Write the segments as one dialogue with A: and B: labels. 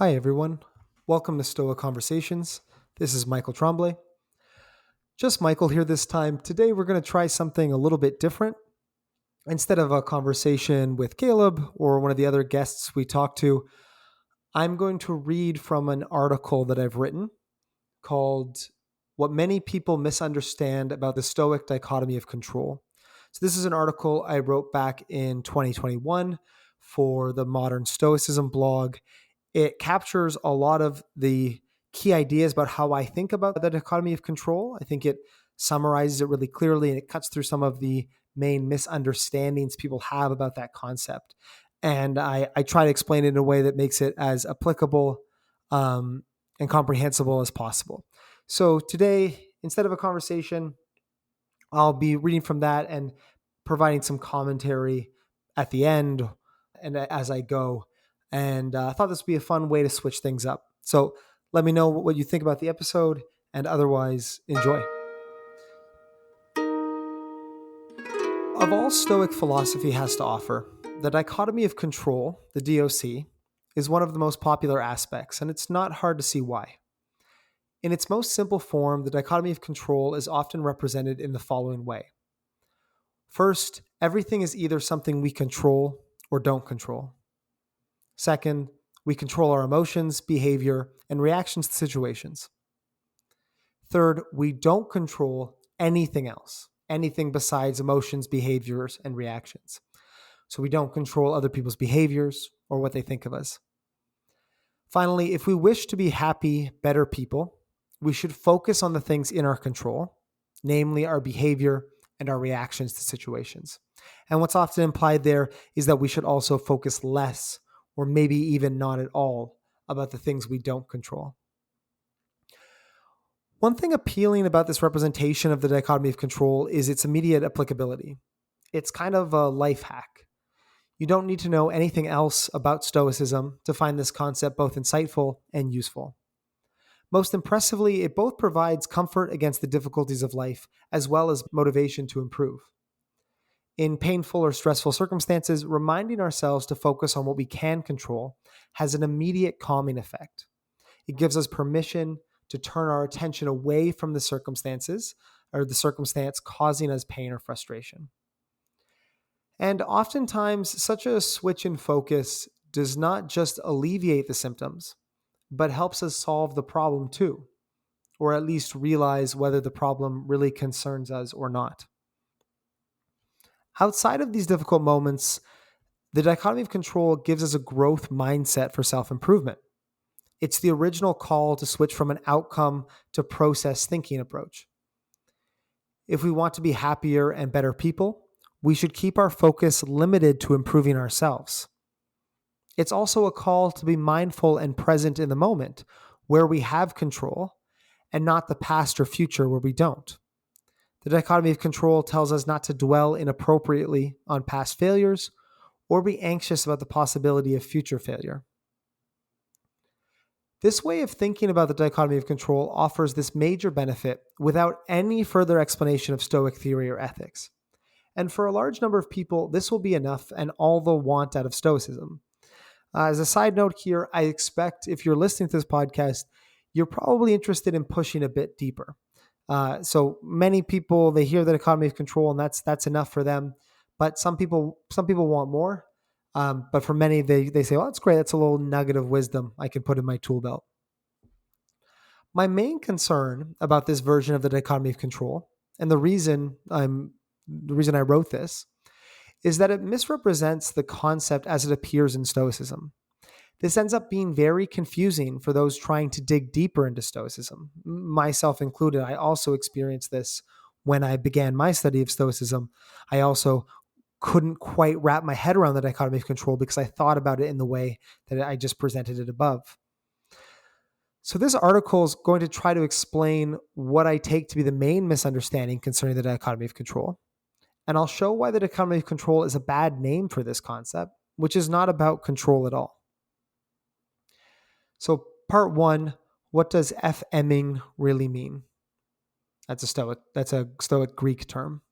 A: Hi, everyone. Welcome to Stoic Conversations. This is Michael Tremblay. Just Michael here this time. Today, we're going to try something a little bit different. Instead of a conversation with Caleb or one of the other guests we talked to, I'm going to read from an article that I've written called What Many People Misunderstand About the Stoic Dichotomy of Control. So, this is an article I wrote back in 2021 for the Modern Stoicism blog. It captures a lot of the key ideas about how I think about the dichotomy of control. I think it summarizes it really clearly and it cuts through some of the main misunderstandings people have about that concept. And I try to explain it in a way that makes it as applicable and comprehensible as possible. So today, instead of a conversation, I'll be reading from that and providing some commentary at the end and as I go. And I thought this would be a fun way to switch things up. So let me know what you think about the episode, and otherwise, enjoy. Of all Stoic philosophy has to offer, the dichotomy of control, the DOC, is one of the most popular aspects, and it's not hard to see why. In its most simple form, the dichotomy of control is often represented in the following way. First, everything is either something we control or don't control. Second, we control our emotions, behavior, and reactions to situations. Third, we don't control anything else, anything besides emotions, behaviors, and reactions. So we don't control other people's behaviors or what they think of us. Finally, if we wish to be happy, better people, we should focus on the things in our control, namely our behavior and our reactions to situations. And what's often implied there is that we should also focus less, or maybe even not at all, about the things we don't control. One thing appealing about this representation of the dichotomy of control is its immediate applicability. It's kind of a life hack. You don't need to know anything else about Stoicism to find this concept both insightful and useful. Most impressively, it both provides comfort against the difficulties of life as well as motivation to improve. In painful or stressful circumstances, reminding ourselves to focus on what we can control has an immediate calming effect. It gives us permission to turn our attention away from the circumstances or the circumstance causing us pain or frustration. And oftentimes, such a switch in focus does not just alleviate the symptoms, but helps us solve the problem too, or at least realize whether the problem really concerns us or not. Outside of these difficult moments, the dichotomy of control gives us a growth mindset for self-improvement. It's the original call to switch from an outcome to process thinking approach. If we want to be happier and better people, we should keep our focus limited to improving ourselves. It's also a call to be mindful and present in the moment, where we have control, and not the past or future where we don't. The dichotomy of control tells us not to dwell inappropriately on past failures or be anxious about the possibility of future failure. This way of thinking about the dichotomy of control offers this major benefit without any further explanation of Stoic theory or ethics. And for a large number of people, this will be enough and all they'll want out of Stoicism. As a side note here, I expect if you're listening to this podcast, you're probably interested in pushing a bit deeper. So many people, they hear the dichotomy of control and that's enough for them. But some people want more. But for many, they say, well, that's great. That's a little nugget of wisdom I can put in my tool belt. My main concern about this version of the dichotomy of control, and the reason I wrote this, is that it misrepresents the concept as it appears in Stoicism. This ends up being very confusing for those trying to dig deeper into Stoicism, myself included. I also experienced this when I began my study of Stoicism. I also couldn't quite wrap my head around the dichotomy of control because I thought about it in the way that I just presented it above. So this article is going to try to explain what I take to be the main misunderstanding concerning the dichotomy of control. And I'll show why the dichotomy of control is a bad name for this concept, which is not about control at all. So part one, what does FMing really mean? That's a Stoic Greek term.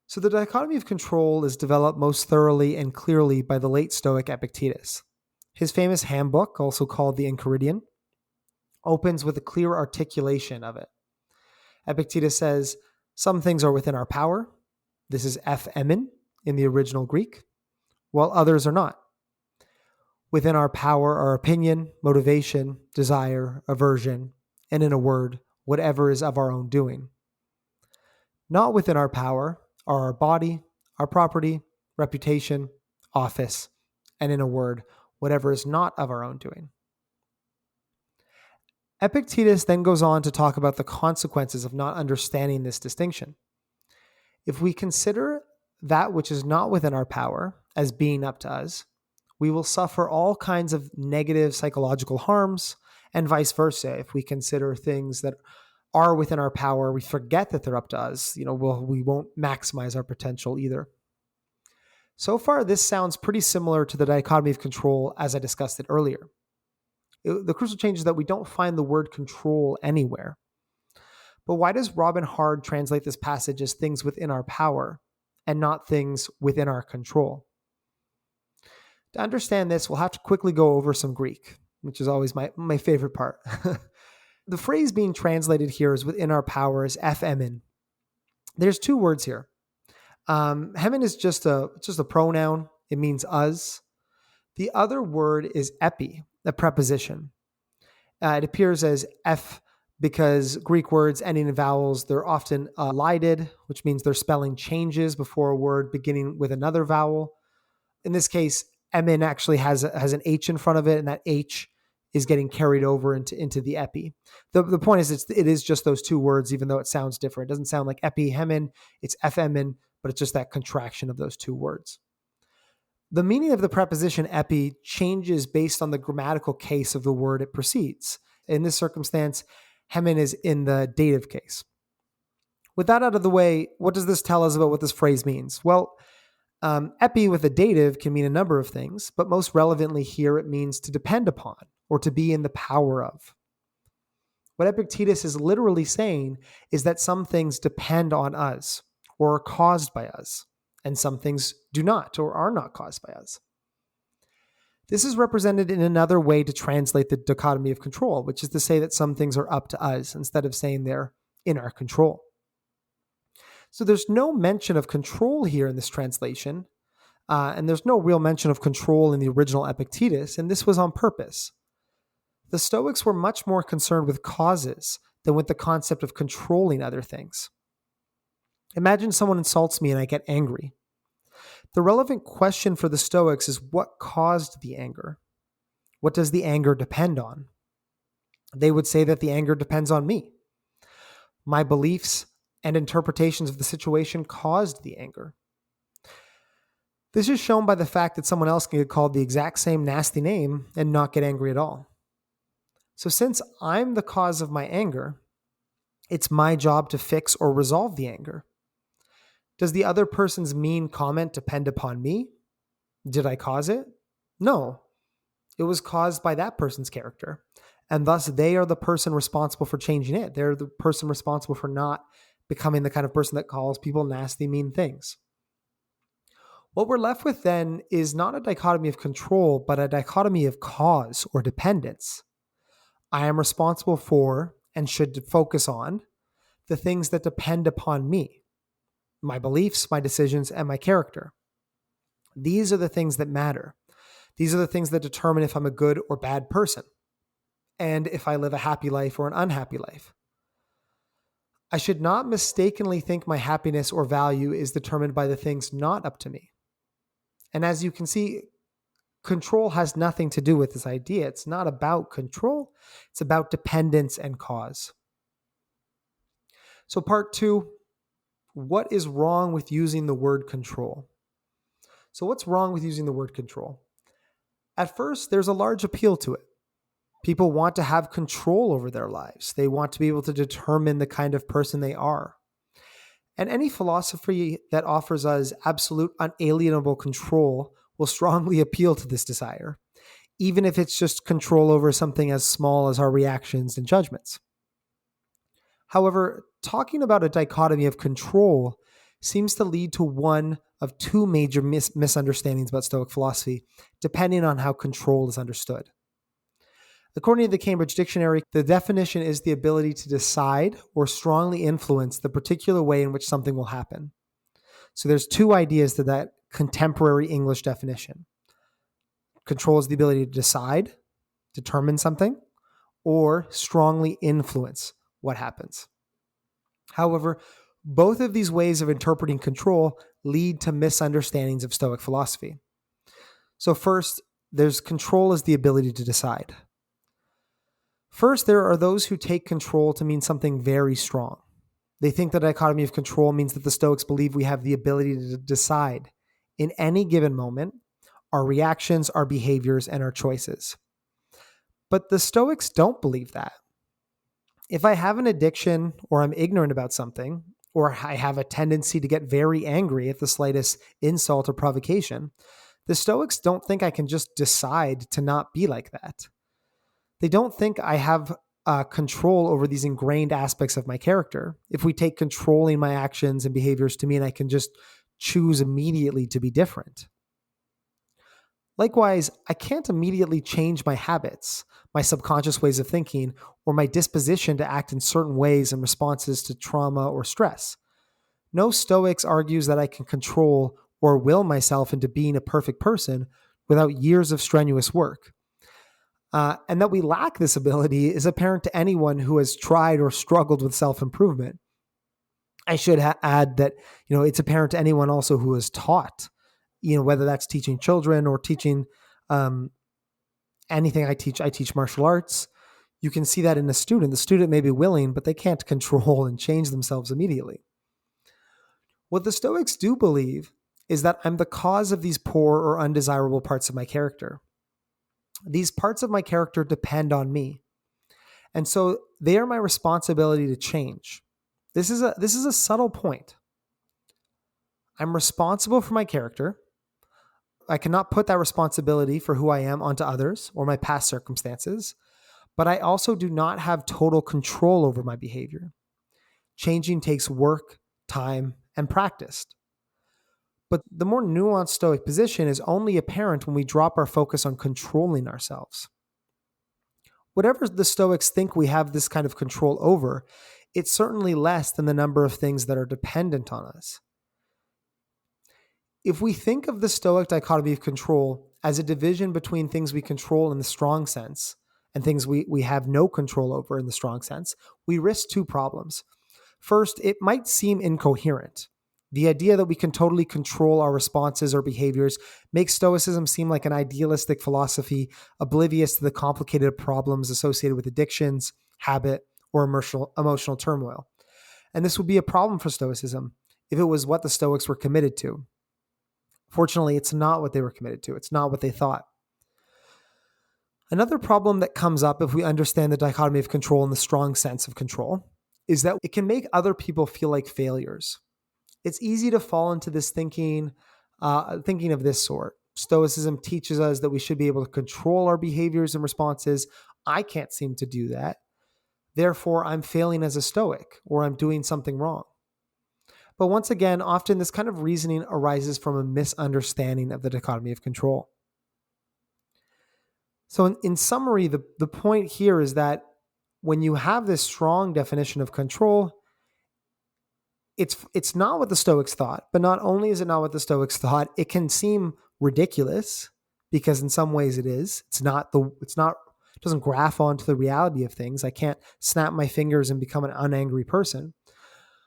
A: So the dichotomy of control is developed most thoroughly and clearly by the late Stoic Epictetus. His famous handbook, also called the Enchiridion, opens with a clear articulation of it. Epictetus says, some things are within our power. This is emen in the original Greek, while others are not. Within our power are opinion, motivation, desire, aversion, and in a word, whatever is of our own doing. Not within our power are our body, our property, reputation, office, and in a word, whatever is not of our own doing. Epictetus then goes on to talk about the consequences of not understanding this distinction. If we consider that which is not within our power as being up to us, we will suffer all kinds of negative psychological harms, and vice versa. If we consider things that are within our power, we forget that they're up to us. We won't maximize our potential either. So far, this sounds pretty similar to the dichotomy of control as I discussed it earlier. The crucial change is that we don't find the word control anywhere. But why does Robin Hard translate this passage as things within our power and not things within our control? To understand this, we'll have to quickly go over some Greek, which is always my favorite part. The phrase being translated here is within our power is emen. There's two words here. Hemen is just a pronoun. It means us. The other word is epi, a preposition. It appears as f because Greek words ending in vowels, they're often elided, which means their spelling changes before a word beginning with another vowel. In this case, emin actually has an H in front of it, and that H is getting carried over into the epi. The point is it is just those two words, even though it sounds different. It doesn't sound like epi, hemin, it's emen, but it's just that contraction of those two words. The meaning of the preposition epi changes based on the grammatical case of the word it precedes. In this circumstance, hemin is in the dative case. With that out of the way, what does this tell us about what this phrase means? Well, epi with a dative can mean a number of things, but most relevantly here, it means to depend upon or to be in the power of. What Epictetus is literally saying is that some things depend on us or are caused by us, and some things do not or are not caused by us. This is represented in another way to translate the dichotomy of control, which is to say that some things are up to us instead of saying they're in our control. So there's no mention of control here in this translation, and there's no real mention of control in the original Epictetus, and this was on purpose. The Stoics were much more concerned with causes than with the concept of controlling other things. Imagine someone insults me and I get angry. The relevant question for the Stoics is what caused the anger? What does the anger depend on? They would say that the anger depends on me. My beliefs and interpretations of the situation caused the anger. This is shown by the fact that someone else can get called the exact same nasty name and not get angry at all. So since I'm the cause of my anger, it's my job to fix or resolve the anger. Does the other person's mean comment depend upon me? Did I cause it? No. It was caused by that person's character. And thus they are the person responsible for changing it. They're the person responsible for not becoming the kind of person that calls people nasty, mean things. What we're left with then is not a dichotomy of control, but a dichotomy of cause or dependence. I am responsible for and should focus on the things that depend upon me. My beliefs, my decisions, and my character. These are the things that matter. These are the things that determine if I'm a good or bad person, and if I live a happy life or an unhappy life. I should not mistakenly think my happiness or value is determined by the things not up to me. And as you can see, control has nothing to do with this idea. It's not about control. It's about dependence and cause. So part 2, what is wrong with using the word control? So what's wrong with using the word control? At first, there's a large appeal to it. People want to have control over their lives. They want to be able to determine the kind of person they are. And any philosophy that offers us absolute unalienable control will strongly appeal to this desire, even if it's just control over something as small as our reactions and judgments. However, talking about a dichotomy of control seems to lead to one of two major misunderstandings about Stoic philosophy, depending on how control is understood. According to the Cambridge Dictionary, the definition is the ability to decide or strongly influence the particular way in which something will happen. So there's two ideas to that contemporary English definition. Control is the ability to decide, determine something, or strongly influence what happens. However, both of these ways of interpreting control lead to misunderstandings of Stoic philosophy. So first, there's control as the ability to decide. First, there are those who take control to mean something very strong. They think the dichotomy of control means that the Stoics believe we have the ability to decide in any given moment our reactions, our behaviors, and our choices. But the Stoics don't believe that. If I have an addiction or I'm ignorant about something, or I have a tendency to get very angry at the slightest insult or provocation, the Stoics don't think I can just decide to not be like that. They don't think I have control over these ingrained aspects of my character. If we take controlling my actions and behaviors to mean I can just choose immediately to be different. Likewise, I can't immediately change my habits, my subconscious ways of thinking, or my disposition to act in certain ways in responses to trauma or stress. No Stoics argues that I can control or will myself into being a perfect person without years of strenuous work. And that we lack this ability is apparent to anyone who has tried or struggled with self-improvement. I should add that, it's apparent to anyone also who has taught, whether that's teaching children or teaching anything I teach martial arts. You can see that in a student. The student may be willing, but they can't control and change themselves immediately. What the Stoics do believe is that I'm the cause of these poor or undesirable parts of my character. These parts of my character depend on me. And so they are my responsibility to change. This is a subtle point. I'm responsible for my character. I cannot put that responsibility for who I am onto others or my past circumstances, but I also do not have total control over my behavior. Changing takes work, time, and practice. But the more nuanced Stoic position is only apparent when we drop our focus on controlling ourselves. Whatever the Stoics think we have this kind of control over, it's certainly less than the number of things that are dependent on us. If we think of the Stoic dichotomy of control as a division between things we control in the strong sense and things we have no control over in the strong sense, we risk two problems. First, it might seem incoherent. The idea that we can totally control our responses or behaviors makes Stoicism seem like an idealistic philosophy, oblivious to the complicated problems associated with addictions, habit, or emotional turmoil. And this would be a problem for Stoicism if it was what the Stoics were committed to. Fortunately, it's not what they were committed to. It's not what they thought. Another problem that comes up if we understand the dichotomy of control in the strong sense of control is that it can make other people feel like failures. It's easy to fall into this thinking of this sort. Stoicism teaches us that we should be able to control our behaviors and responses. I can't seem to do that. Therefore, I'm failing as a Stoic, or I'm doing something wrong. But once again, often this kind of reasoning arises from a misunderstanding of the dichotomy of control. So in summary, the point here is that when you have this strong definition of control, it's not what the Stoics thought, but not only is it not what the Stoics thought, it can seem ridiculous because in some ways it is. It doesn't graph onto the reality of things. I can't snap my fingers and become an unangry person.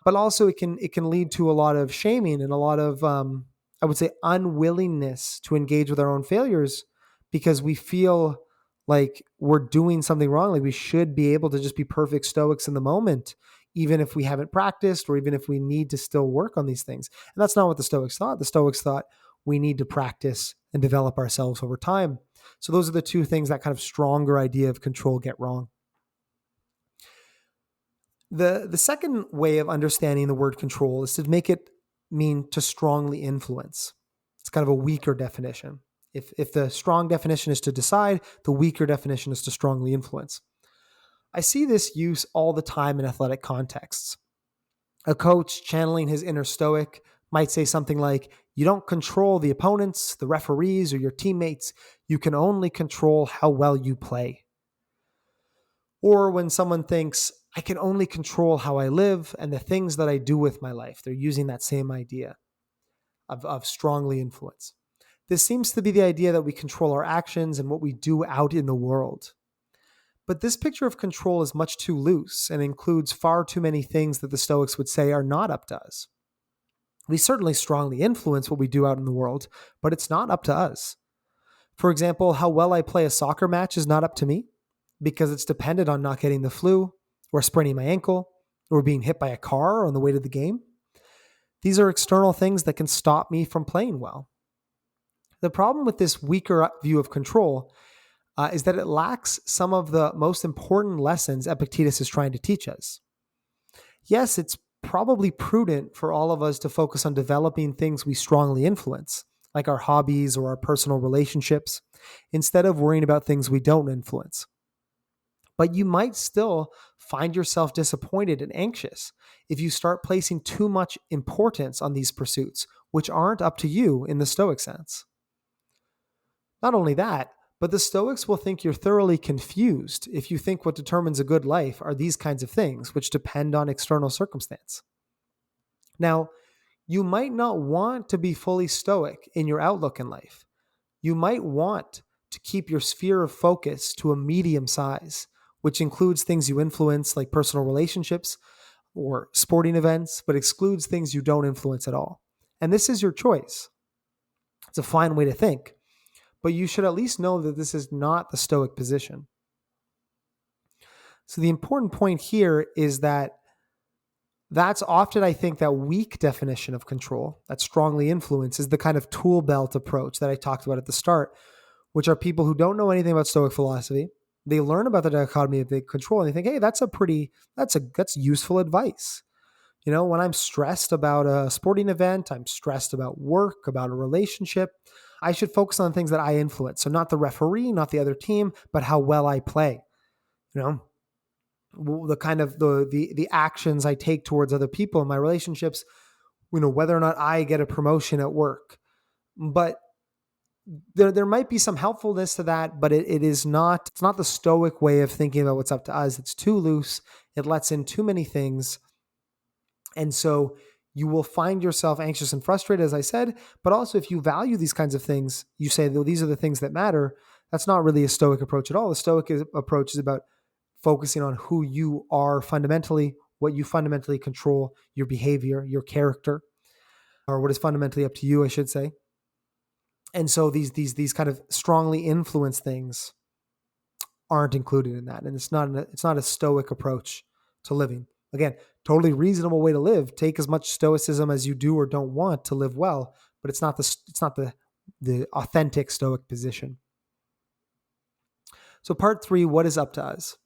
A: But also it can lead to a lot of shaming and a lot of, I would say, unwillingness to engage with our own failures because we feel like we're doing something wrong. Like we should be able to just be perfect Stoics in the moment, even if we haven't practiced or even if we need to still work on these things. And that's not what the Stoics thought. The Stoics thought we need to practice and develop ourselves over time. So those are the two things that kind of stronger idea of control get wrong. The second way of understanding the word control is to make it mean to strongly influence. It's kind of a weaker definition. If the strong definition is to decide, the weaker definition is to strongly influence. I see this use all the time in athletic contexts. A coach channeling his inner Stoic might say something like, "You don't control the opponents, the referees, or your teammates. You can only control how well you play." Or when someone thinks, "I can only control how I live and the things that I do with my life," they're using that same idea of strongly influence. This seems to be the idea that we control our actions and what we do out in the world. But this picture of control is much too loose and includes far too many things that the Stoics would say are not up to us. We certainly strongly influence what we do out in the world, but it's not up to us. For example, how well I play a soccer match is not up to me because it's dependent on not getting the flu or spraining my ankle or being hit by a car on the way to the game. These are external things that can stop me from playing well. The problem with this weaker view of control is that it lacks some of the most important lessons Epictetus is trying to teach us. Yes, it's probably prudent for all of us to focus on developing things we strongly influence, like our hobbies or our personal relationships, instead of worrying about things we don't influence. But you might still find yourself disappointed and anxious if you start placing too much importance on these pursuits, which aren't up to you in the Stoic sense. Not only that, but the Stoics will think you're thoroughly confused if you think what determines a good life are these kinds of things, which depend on external circumstance. Now, you might not want to be fully Stoic in your outlook in life. You might want to keep your sphere of focus to a medium size, which includes things you influence like personal relationships or sporting events, but excludes things you don't influence at all. And this is your choice. It's a fine way to think, but you should at least know that this is not the Stoic position. So the important point here is that that's often, I think, that weak definition of control, that strongly influence, is the kind of tool belt approach that I talked about at the start, which are people who don't know anything about Stoic philosophy. They learn about the dichotomy of control and they think, hey, that's useful advice. You know, when I'm stressed about a sporting event, I'm stressed about work, about a relationship, I should focus on things that I influence. So not the referee, not the other team, but how well I play. You know, the kind of the actions I take towards other people in my relationships, you know, whether or not I get a promotion at work. But there might be some helpfulness to that, but it's not the Stoic way of thinking about what's up to us. It's too loose. It lets in too many things. And so you will find yourself anxious and frustrated, as I said, but also if you value these kinds of things, you say, well, these are the things that matter. That's not really a Stoic approach at all. The Stoic approach is about focusing on who you are fundamentally, what you fundamentally control, your behavior, your character, or what is fundamentally up to you, I should say. And so these kind of strongly influenced things aren't included in that. And it's not a Stoic approach to living. Again, totally reasonable way to live. Take as much Stoicism as you do or don't want to live well, but it's not the authentic Stoic position. So part 3, what is up to us?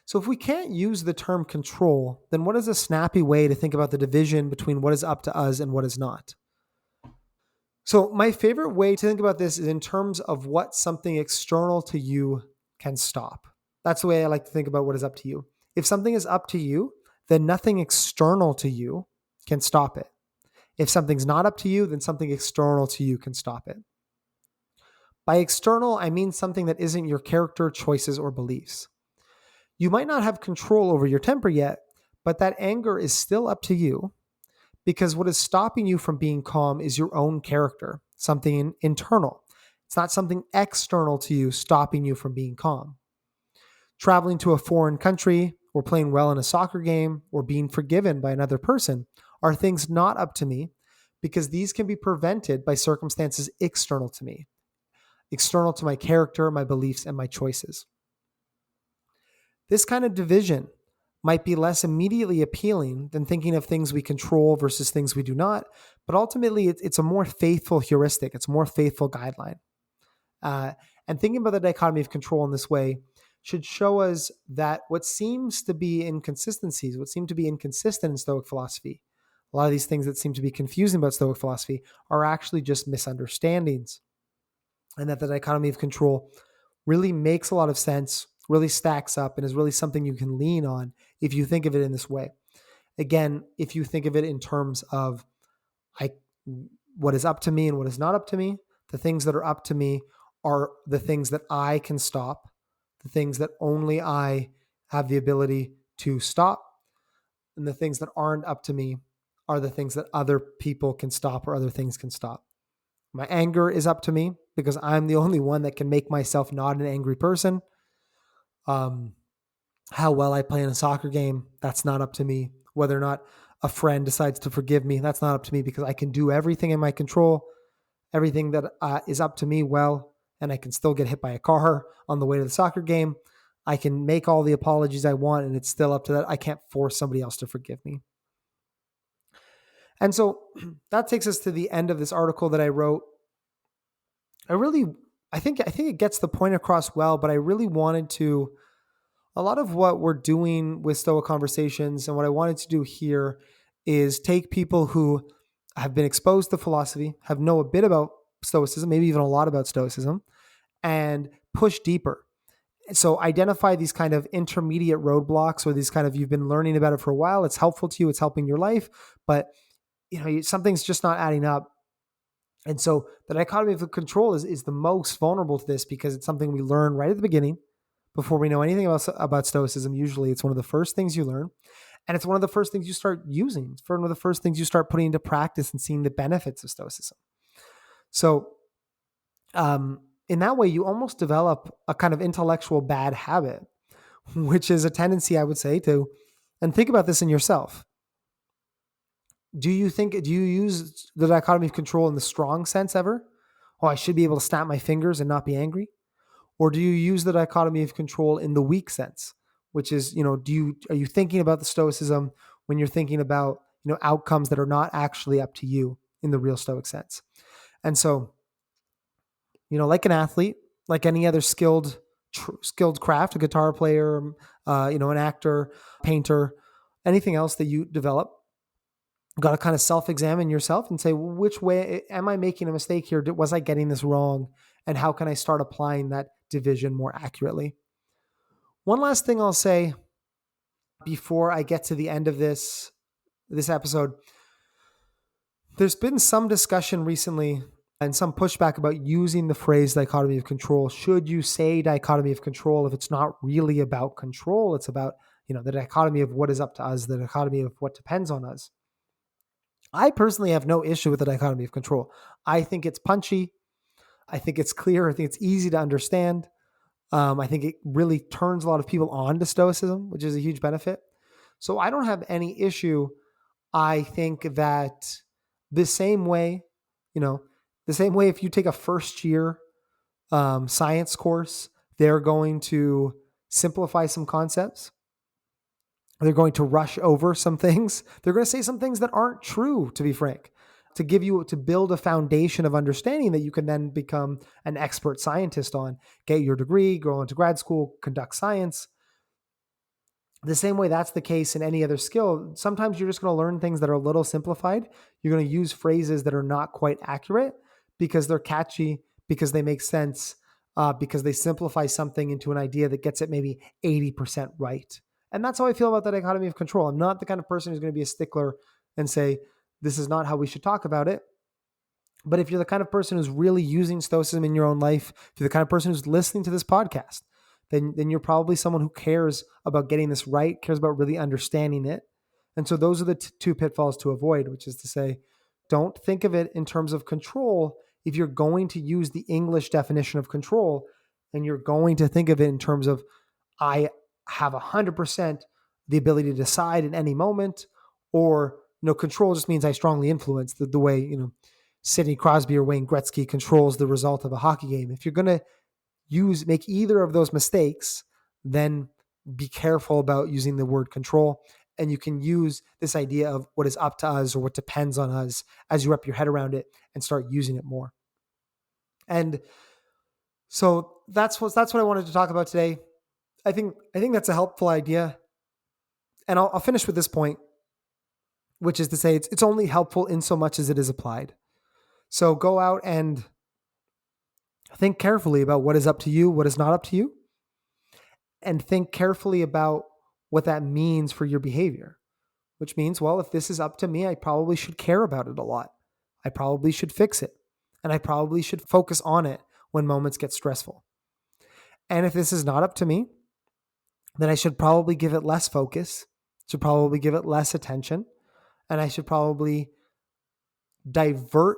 A: So if we can't use the term control, then what is a snappy way to think about the division between what is up to us and what is not? So my favorite way to think about this is in terms of what something external to you can stop. That's the way I like to think about what is up to you. If something is up to you, then nothing external to you can stop it. If something's not up to you, then something external to you can stop it. By external, I mean something that isn't your character, choices, or beliefs. You might not have control over your temper yet, but that anger is still up to you because what is stopping you from being calm is your own character, something internal. It's not something external to you stopping you from being calm. Traveling to a foreign country or playing well in a soccer game or being forgiven by another person are things not up to me because these can be prevented by circumstances external to me, external to my character, my beliefs, and my choices. This kind of division might be less immediately appealing than thinking of things we control versus things we do not, but ultimately it's a more faithful heuristic. It's a more faithful guideline. And thinking about the dichotomy of control in this way should show us that what seems to be inconsistencies, what seem to be inconsistent in Stoic philosophy, a lot of these things that seem to be confusing about Stoic philosophy are actually just misunderstandings. And that the dichotomy of control really makes a lot of sense, really stacks up, and is really something you can lean on if you think of it in this way. Again, if you think of it in terms of I, what is up to me and what is not up to me, the things that are up to me are the things that I can stop, the things that only I have the ability to stop, and the things that aren't up to me are the things that other people can stop or other things can stop. My anger is up to me because I'm the only one that can make myself not an angry person. How well I play in a soccer game, that's not up to me. Whether or not a friend decides to forgive me, that's not up to me because I can do everything in my control, everything that is up to me well, and I can still get hit by a car on the way to the soccer game. I can make all the apologies I want, and it's still up to that. I can't force somebody else to forgive me. And so that takes us to the end of this article that I wrote. I think it gets the point across well, but I really wanted to, a lot of what we're doing with Stoic Conversations and what I wanted to do here is take people who have been exposed to philosophy, have know a bit about Stoicism, maybe even a lot about Stoicism, and push deeper. So identify these kind of intermediate roadblocks or these kind of, you've been learning about it for a while, it's helpful to you, it's helping your life, but something's just not adding up. And so the dichotomy of control is the most vulnerable to this because it's something we learn right at the beginning before we know anything about Stoicism. Usually it's one of the first things you learn, and it's one of the first things you start using. It's one of the first things you start putting into practice and seeing the benefits of Stoicism. So in that way, you almost develop a kind of intellectual bad habit, which is a tendency, I would say, to, and think about this in yourself. Do you use the dichotomy of control in the strong sense ever? Oh, I should be able to snap my fingers and not be angry. Or do you use the dichotomy of control in the weak sense, which is, are you thinking about the Stoicism when you're thinking about, outcomes that are not actually up to you in the real Stoic sense? And so, like an athlete, like any other skilled craft, a guitar player, an actor, painter, anything else that you develop, you got to kind of self-examine yourself and say, well, which way am I making a mistake here? Was I getting this wrong? And how can I start applying that division more accurately? One last thing I'll say before I get to the end of this episode. There's been some discussion recently and some pushback about using the phrase dichotomy of control. Should you say dichotomy of control if it's not really about control? It's about, the dichotomy of what is up to us, the dichotomy of what depends on us. I personally have no issue with the dichotomy of control. I think it's punchy. I think it's clear. I think it's easy to understand. I think it really turns a lot of people on to Stoicism, which is a huge benefit. So I don't have any issue. I think that the same way if you take a first year science course, they're going to simplify some concepts. They're going to rush over some things. They're going to say some things that aren't true, to be frank, to build a foundation of understanding that you can then become an expert scientist on, get your degree, go into grad school, conduct science. The same way that's the case in any other skill. Sometimes you're just going to learn things that are a little simplified. You're going to use phrases that are not quite accurate because they're catchy, because they make sense, because they simplify something into an idea that gets it maybe 80% right. And that's how I feel about the dichotomy of control. I'm not the kind of person who's going to be a stickler and say, this is not how we should talk about it. But if you're the kind of person who's really using Stoicism in your own life, if you're the kind of person who's listening to this podcast, then you're probably someone who cares about getting this right, cares about really understanding it. And so those are the two pitfalls to avoid, which is to say, don't think of it in terms of control. If you're going to use the English definition of control, then you're going to think of it in terms of, I have 100% the ability to decide in any moment, or, control just means I strongly influence the way, Sidney Crosby or Wayne Gretzky controls the result of a hockey game. If you're going to make either of those mistakes, then be careful about using the word control. And you can use this idea of what is up to us or what depends on us as you wrap your head around it and start using it more. And so that's what I wanted to talk about today. I think that's a helpful idea. And I'll finish with this point, which is to say it's only helpful in so much as it is applied. So go out and think carefully about what is up to you, what is not up to you, and think carefully about what that means for your behavior. which means, well, if this is up to me, I probably should care about it a lot. I probably should fix it. And I probably should focus on it when moments get stressful. And if this is not up to me, then I should probably give it less focus, should probably give it less attention, and I should probably divert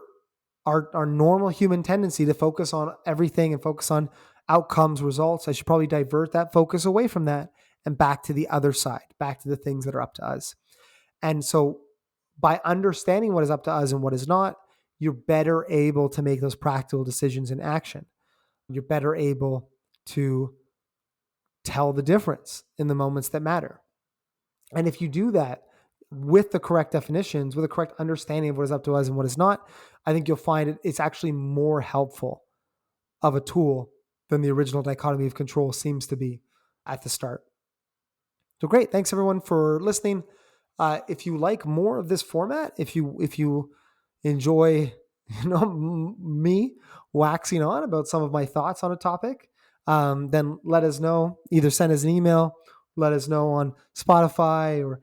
A: our normal human tendency to focus on everything and focus on outcomes, results. I should probably divert that focus away from that and back to the other side, back to the things that are up to us. And so by understanding what is up to us and what is not, you're better able to make those practical decisions in action. You're better able to tell the difference in the moments that matter. And if you do that with the correct definitions, with a correct understanding of what is up to us and what is not, I think you'll find it's actually more helpful of a tool than the original dichotomy of control seems to be at the start. So great. Thanks everyone for listening. If you like more of this format, if you enjoy, me waxing on about some of my thoughts on a topic, then let us know. Either send us an email, let us know on Spotify or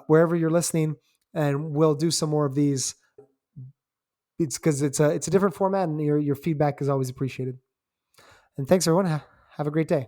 A: wherever you're listening, and we'll do some more of these. It's because it's a different format, and your feedback is always appreciated. And thanks everyone. Have a great day.